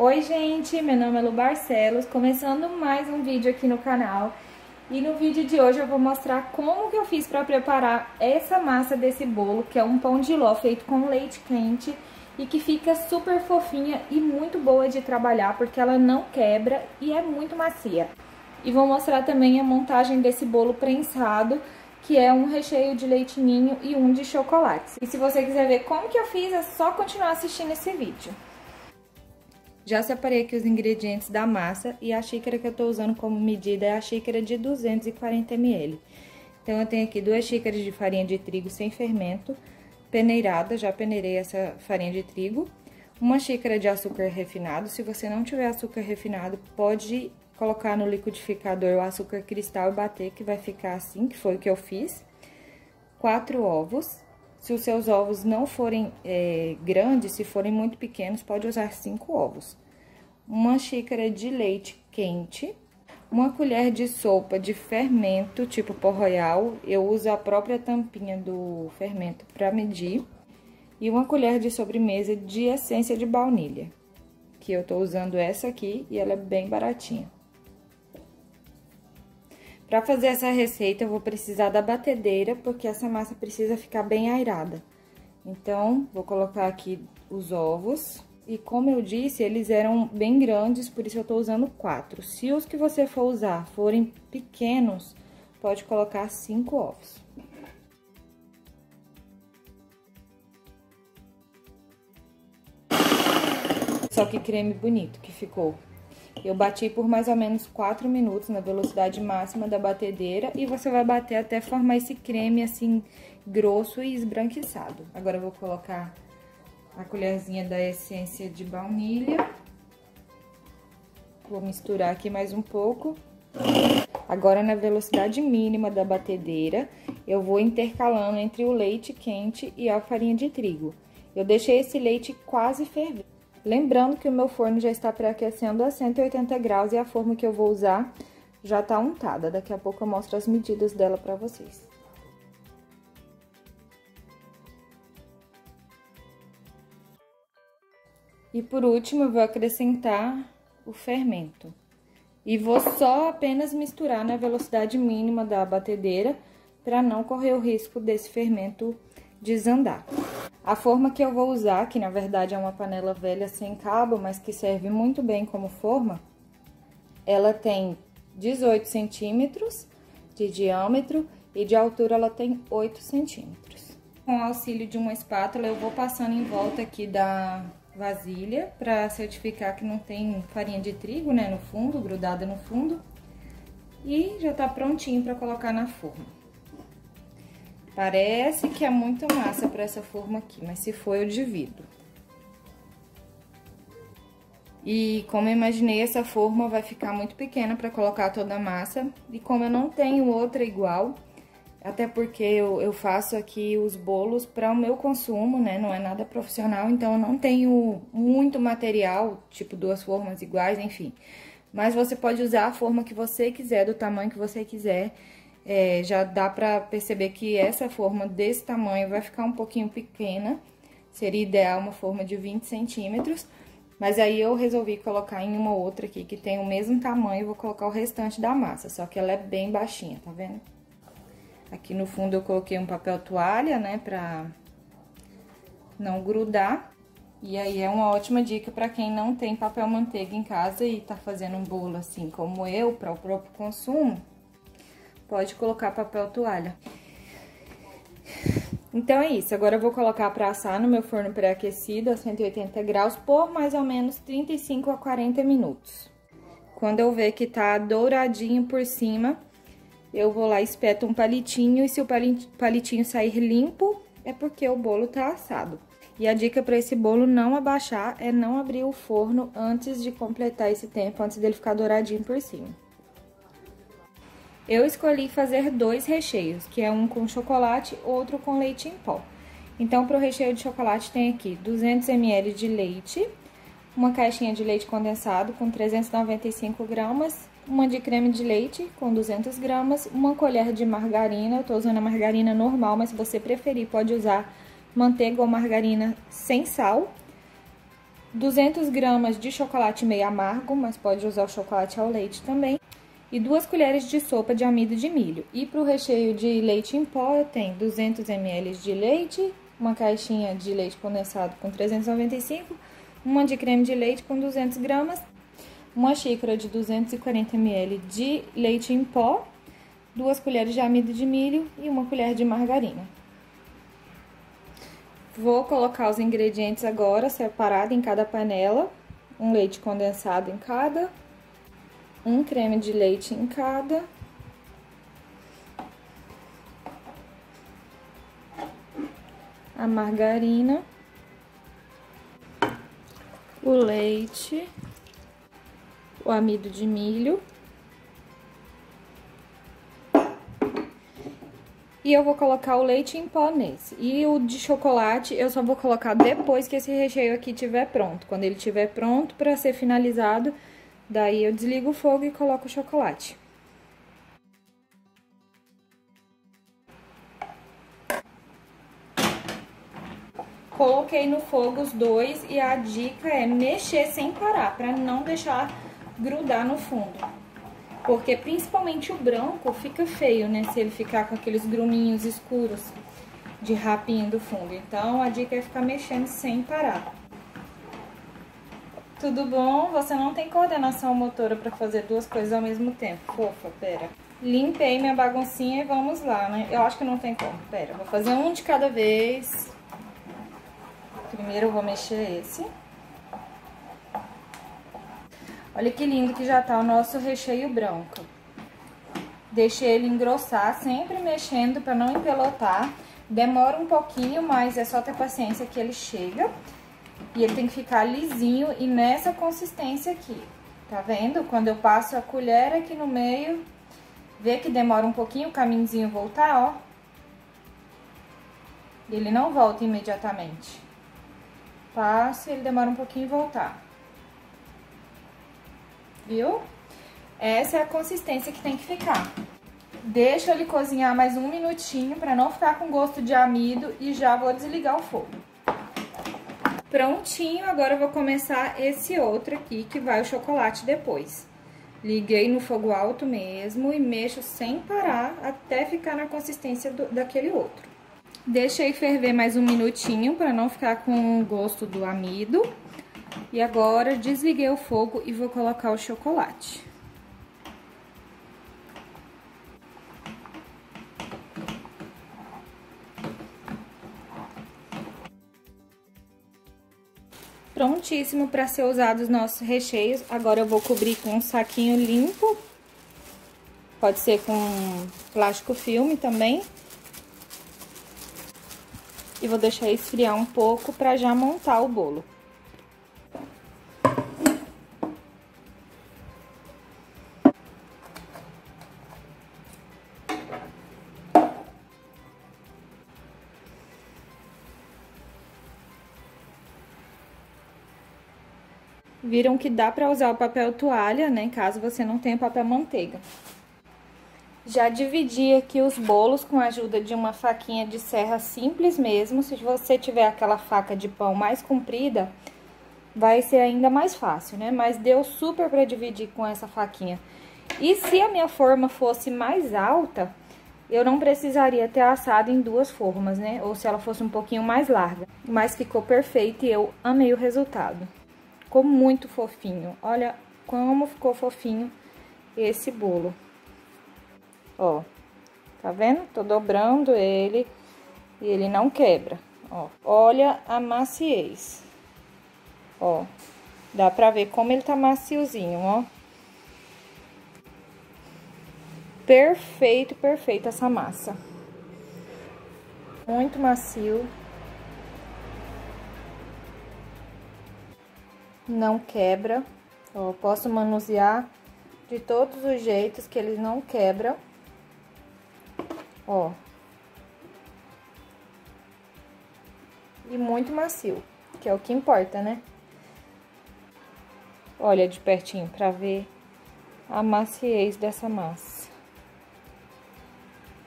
Oi gente, meu nome é Lu Barcelos, começando mais um vídeo aqui no canal. E no vídeo de hoje eu vou mostrar como que eu fiz para preparar essa massa desse bolo, que é um pão de ló feito com leite quente e que fica super fofinha e muito boa de trabalhar, porque ela não quebra e é muito macia. E vou mostrar também a montagem desse bolo prensado, que é um recheio de leite ninho e um de chocolate. E se você quiser ver como que eu fiz, é só continuar assistindo esse vídeo. Já separei aqui os ingredientes da massa e a xícara que eu tô usando como medida é a xícara de 240 ml. Então, eu tenho aqui 2 xícaras de farinha de trigo sem fermento, peneirada, já peneirei essa farinha de trigo. 1 xícara de açúcar refinado, se você não tiver açúcar refinado, pode colocar no liquidificador o açúcar cristal e bater, que vai ficar assim, que foi o que eu fiz. 4 ovos. Se os seus ovos não forem grandes, se forem muito pequenos, pode usar 5 ovos. 1 xícara de leite quente. 1 colher de sopa de fermento, tipo pó royal. Eu uso a própria tampinha do fermento para medir. E 1 colher de sobremesa de essência de baunilha. Que eu tô usando essa aqui e ela é bem baratinha. Para fazer essa receita, eu vou precisar da batedeira, porque essa massa precisa ficar bem airada. Então, vou colocar aqui os ovos. E como eu disse, eles eram bem grandes, por isso eu tô usando 4. Se os que você for usar forem pequenos, pode colocar 5 ovos. Só que creme bonito que ficou. Eu bati por mais ou menos 4 minutos na velocidade máxima da batedeira e você vai bater até formar esse creme assim grosso e esbranquiçado. Agora eu vou colocar a colherzinha da essência de baunilha. Vou misturar aqui mais um pouco. Agora na velocidade mínima da batedeira, eu vou intercalando entre o leite quente e a farinha de trigo. Eu deixei esse leite quase ferver. Lembrando que o meu forno já está pré-aquecendo a 180 graus e a forma que eu vou usar já está untada. Daqui a pouco eu mostro as medidas dela para vocês. E por último, eu vou acrescentar o fermento. E vou só apenas misturar na velocidade mínima da batedeira para não correr o risco desse fermento desandar. A forma que eu vou usar, que na verdade é uma panela velha sem cabo, mas que serve muito bem como forma, ela tem 18 centímetros de diâmetro e de altura ela tem 8 centímetros. Com o auxílio de uma espátula, eu vou passando em volta aqui da vasilha para certificar que não tem farinha de trigo, né, no fundo, grudada no fundo. E já tá prontinho para colocar na forma. Parece que é muita massa para essa forma aqui, mas se for eu divido. E como eu imaginei, essa forma vai ficar muito pequena para colocar toda a massa. E como eu não tenho outra igual, até porque eu faço aqui os bolos para o meu consumo, né? Não é nada profissional, então eu não tenho muito material, tipo 2 formas iguais, enfim. Mas você pode usar a forma que você quiser, do tamanho que você quiser. Já dá pra perceber que essa forma desse tamanho vai ficar um pouquinho pequena. Seria ideal uma forma de 20 centímetros. Mas aí eu resolvi colocar em uma outra aqui que tem o mesmo tamanho e vou colocar o restante da massa. Só que ela é bem baixinha, tá vendo? Aqui no fundo eu coloquei um papel toalha, né, pra não grudar. E aí é uma ótima dica pra quem não tem papel manteiga em casa e tá fazendo um bolo assim como eu, para o próprio consumo. Pode colocar papel toalha. Então, é isso. Agora, eu vou colocar para assar no meu forno pré-aquecido a 180 graus por mais ou menos 35 a 40 minutos. Quando eu ver que tá douradinho por cima, eu vou lá e espeto um palitinho. E se o palitinho sair limpo, é porque o bolo tá assado. E a dica para esse bolo não abaixar é não abrir o forno antes de completar esse tempo, antes dele ficar douradinho por cima. Eu escolhi fazer 2 recheios, que é um com chocolate, outro com leite em pó. Então, para o recheio de chocolate, tem aqui 200 ml de leite, uma caixinha de leite condensado com 395 gramas, uma de creme de leite com 200 gramas, uma colher de margarina. Eu tô usando a margarina normal, mas se você preferir, pode usar manteiga ou margarina sem sal. 200 gramas de chocolate meio amargo, mas pode usar o chocolate ao leite também. E 2 colheres de sopa de amido de milho. E para o recheio de leite em pó, eu tenho 200 ml de leite, uma caixinha de leite condensado com 395, uma de creme de leite com 200 gramas, uma xícara de 240 ml de leite em pó, 2 colheres de amido de milho e 1 colher de margarina. Vou colocar os ingredientes agora separado em cada panela, um leite condensado em cada, um creme de leite em cada, a margarina, o leite, o amido de milho. E eu vou colocar o leite em pó nesse. E o de chocolate eu só vou colocar depois que esse recheio aqui estiver pronto. Quando ele estiver pronto para ser finalizado, daí eu desligo o fogo e coloco o chocolate. Coloquei no fogo os dois e a dica é mexer sem parar, para não deixar grudar no fundo. Porque principalmente o branco fica feio, né? Se ele ficar com aqueles gruminhos escuros de rapinho do fundo. Então, a dica é ficar mexendo sem parar. Tudo bom? Você não tem coordenação motora pra fazer 2 coisas ao mesmo tempo. Fofa, pera. Limpei minha baguncinha e vamos lá, né? Eu acho que não tem como. Pera, vou fazer um de cada vez. Primeiro eu vou mexer esse. Olha que lindo que já tá o nosso recheio branco. Deixei ele engrossar, sempre mexendo para não empelotar. Demora um pouquinho, mas é só ter paciência que ele chega. E ele tem que ficar lisinho e nessa consistência aqui. Tá vendo? Quando eu passo a colher aqui no meio, vê que demora um pouquinho o caminhozinho voltar, ó. Ele não volta imediatamente. Passo e ele demora um pouquinho e voltar. Viu? Essa é a consistência que tem que ficar. Deixa ele cozinhar mais um minutinho para não ficar com gosto de amido e já vou desligar o fogo. Prontinho, agora eu vou começar esse outro aqui que vai o chocolate depois. Liguei no fogo alto mesmo e mexo sem parar até ficar na consistência daquele outro. Deixei ferver mais um minutinho para não ficar com o gosto do amido. E agora, desliguei o fogo e vou colocar o chocolate. Prontíssimo para ser usado os nossos recheios. Agora eu vou cobrir com um saquinho limpo. Pode ser com plástico filme também. E vou deixar esfriar um pouco para já montar o bolo. Viram que dá para usar o papel toalha, né? Caso você não tenha papel manteiga. Já dividi aqui os bolos com a ajuda de uma faquinha de serra simples mesmo. Se você tiver aquela faca de pão mais comprida, vai ser ainda mais fácil, né? Mas deu super para dividir com essa faquinha. E se a minha forma fosse mais alta, eu não precisaria ter assado em 2 formas, né? Ou se ela fosse um pouquinho mais larga. Mas ficou perfeito e eu amei o resultado. Ficou muito fofinho. Olha como ficou fofinho esse bolo. Ó, tá vendo? Tô dobrando ele e ele não quebra. Ó, olha a maciez. Ó, dá pra ver como ele tá maciozinho, ó. Perfeito, perfeito essa massa. Muito macio. Não quebra. Ó, posso manusear de todos os jeitos que eles não quebram. Ó. E muito macio, que é o que importa, né? Olha de pertinho pra ver a maciez dessa massa.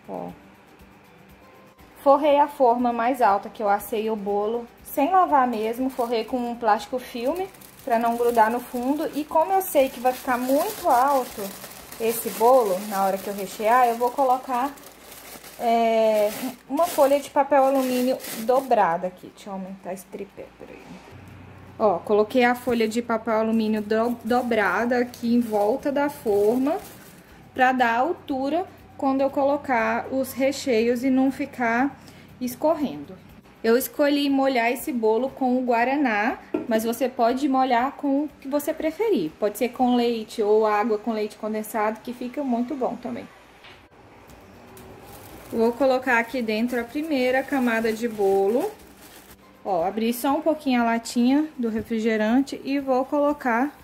Ó. Forrei a forma mais alta que eu assei o bolo, sem lavar mesmo, forrei com um plástico filme para não grudar no fundo. E como eu sei que vai ficar muito alto esse bolo, na hora que eu rechear, eu vou colocar uma folha de papel alumínio dobrada aqui. Deixa eu aumentar esse tripé por aí. Ó, coloquei a folha de papel alumínio dobrada aqui em volta da forma, para dar altura quando eu colocar os recheios e não ficar escorrendo. Eu escolhi molhar esse bolo com o guaraná, mas você pode molhar com o que você preferir. Pode ser com leite ou água com leite condensado, que fica muito bom também. Vou colocar aqui dentro a primeira camada de bolo. Ó, abri só um pouquinho a latinha do refrigerante e vou colocar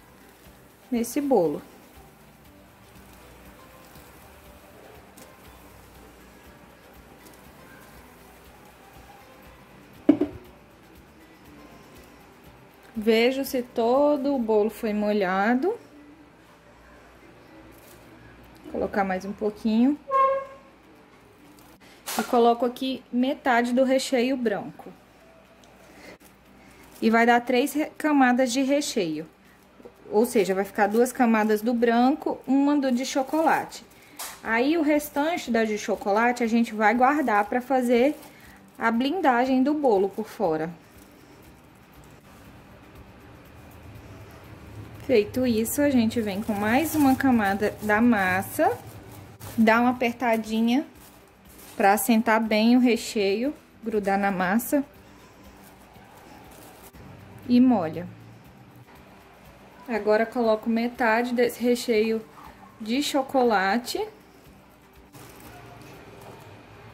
nesse bolo. Vejo se todo o bolo foi molhado. Vou colocar mais um pouquinho. E coloco aqui metade do recheio branco. E vai dar 3 camadas de recheio. Ou seja, vai ficar 2 camadas do branco, uma do de chocolate. Aí, o restante da de chocolate a gente vai guardar para fazer a blindagem do bolo por fora. Feito isso, a gente vem com mais uma camada da massa, dá uma apertadinha para assentar bem o recheio, grudar na massa e molha. Agora coloco metade desse recheio de chocolate.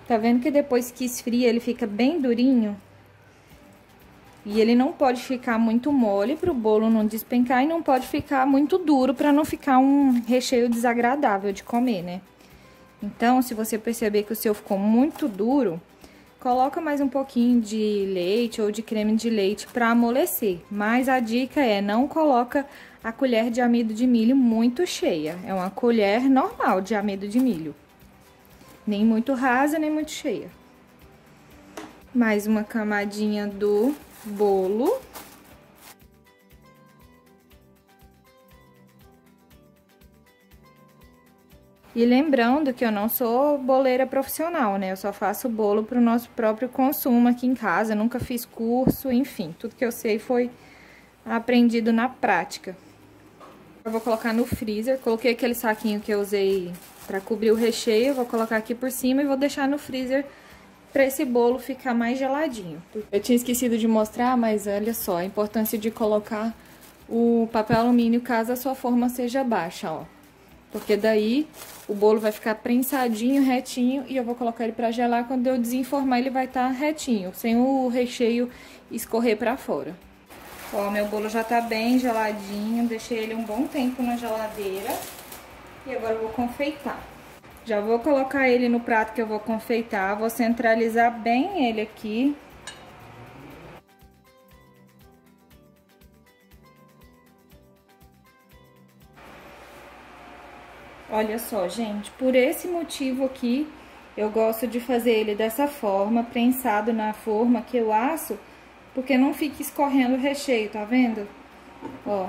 Tá vendo que depois que esfria ele fica bem durinho? E ele não pode ficar muito mole para o bolo não despencar e não pode ficar muito duro para não ficar um recheio desagradável de comer, né? Então, se você perceber que o seu ficou muito duro, coloca mais um pouquinho de leite ou de creme de leite para amolecer. Mas a dica é, não coloca a colher de amido de milho muito cheia. É uma colher normal de amido de milho. Nem muito rasa, nem muito cheia. Mais uma camadinha do bolo. E lembrando que eu não sou boleira profissional, né? Eu só faço bolo para o nosso próprio consumo aqui em casa. Nunca fiz curso, enfim. Tudo que eu sei foi aprendido na prática. Eu vou colocar no freezer. Coloquei aquele saquinho que eu usei para cobrir o recheio. Vou colocar aqui por cima e vou deixar no freezer para esse bolo ficar mais geladinho. Eu tinha esquecido de mostrar, mas olha só, a importância de colocar o papel alumínio caso a sua forma seja baixa, ó. Porque daí o bolo vai ficar prensadinho, retinho, e eu vou colocar ele para gelar. Quando eu desenformar, ele vai estar retinho, sem o recheio escorrer para fora. Ó, meu bolo já tá bem geladinho, deixei ele um bom tempo na geladeira. E agora eu vou confeitar. Já vou colocar ele no prato que eu vou confeitar, vou centralizar bem ele aqui. Olha só, gente, por esse motivo aqui, eu gosto de fazer ele dessa forma, prensado na forma que eu asso, porque não fica escorrendo o recheio, tá vendo? Ó,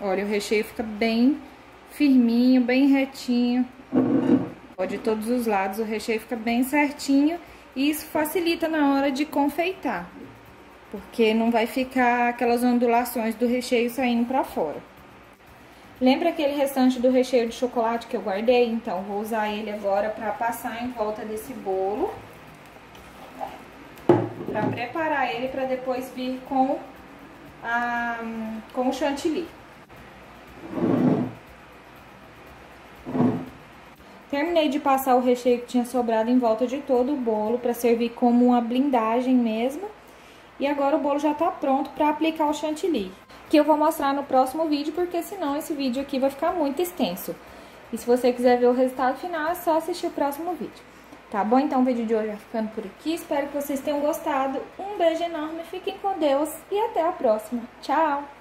olha, o recheio fica bem firminho, bem retinho. Ó, de todos os lados o recheio fica bem certinho e isso facilita na hora de confeitar, porque não vai ficar aquelas ondulações do recheio saindo pra fora. Lembra aquele restante do recheio de chocolate que eu guardei? Então, vou usar ele agora pra passar em volta desse bolo, pra preparar ele pra depois vir com o chantilly. Terminei de passar o recheio que tinha sobrado em volta de todo o bolo para servir como uma blindagem mesmo. E agora o bolo já tá pronto para aplicar o chantilly, que eu vou mostrar no próximo vídeo, porque senão esse vídeo aqui vai ficar muito extenso. E se você quiser ver o resultado final, é só assistir o próximo vídeo. Tá bom? Então o vídeo de hoje vai ficando por aqui. Espero que vocês tenham gostado. Um beijo enorme, fiquem com Deus e até a próxima. Tchau!